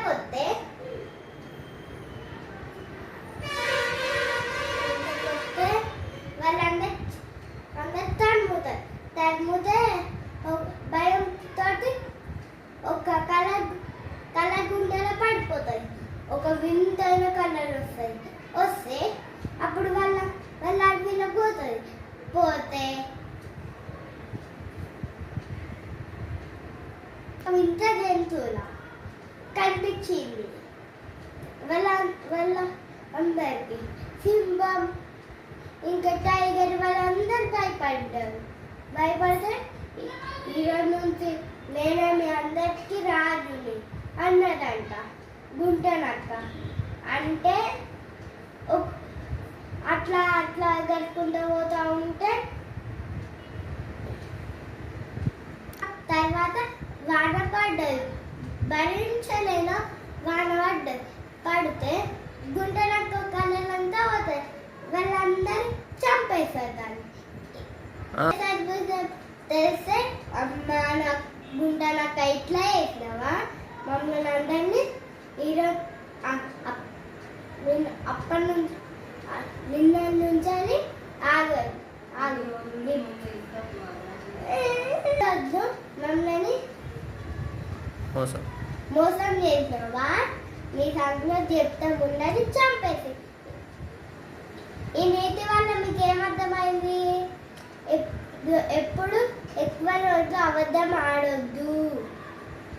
ఇంతకొస్తే వాళ్ళందరూ తరుముతే భయంతో ఒక కలర్ గుండెలో పడిపోతాయి. ఒక వింతైన కలర్ వస్తే అప్పుడు వాళ్ళ అడవిలో పోతే వింత జంతువుల కనిపించింది వాళ్ళ అందరికి. సింహం ఇంకా టైగర్ వాళ్ళందరూ భయపడితే ఈరోజు నుంచి నేనే మీ అందరికీ రాజుని అన్నదంట గుంటనక్క. అంటే అట్లా జరుపుకుంటూ పోతూ ఉంటే తర్వాత వాన పడ్డది. భరించలేను వాన పడితే గుంటనక్క కళ్ళంతా పోతాయి. వాళ్ళందరూ చంపేస్తారు దాన్ని. తెలిస్తే అమ్మా నాకు గుంటనక్క ఇట్లా వేసినావా మమ్మల్ని అందరినీ ఈరోజు అప్పటి నుంచి నిన్న నుంచి మమ్మల్ని మోసం చేసినావా నీ సంగతిలో చెప్తా ఉన్నది చంపేసి. ఈ నీతి వల్ల మీకు ఏమర్థమైంది? ఎప్పుడు ఎక్కువ రోజు అబద్ధం ఆడొద్దు.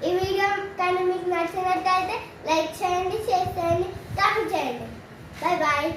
ఈ వీడియో కానీ మీకు నచ్చినట్టయితే లైక్ చేయండి, షేర్ చేయండి, కామెంట్ చేయండి. Bye bye.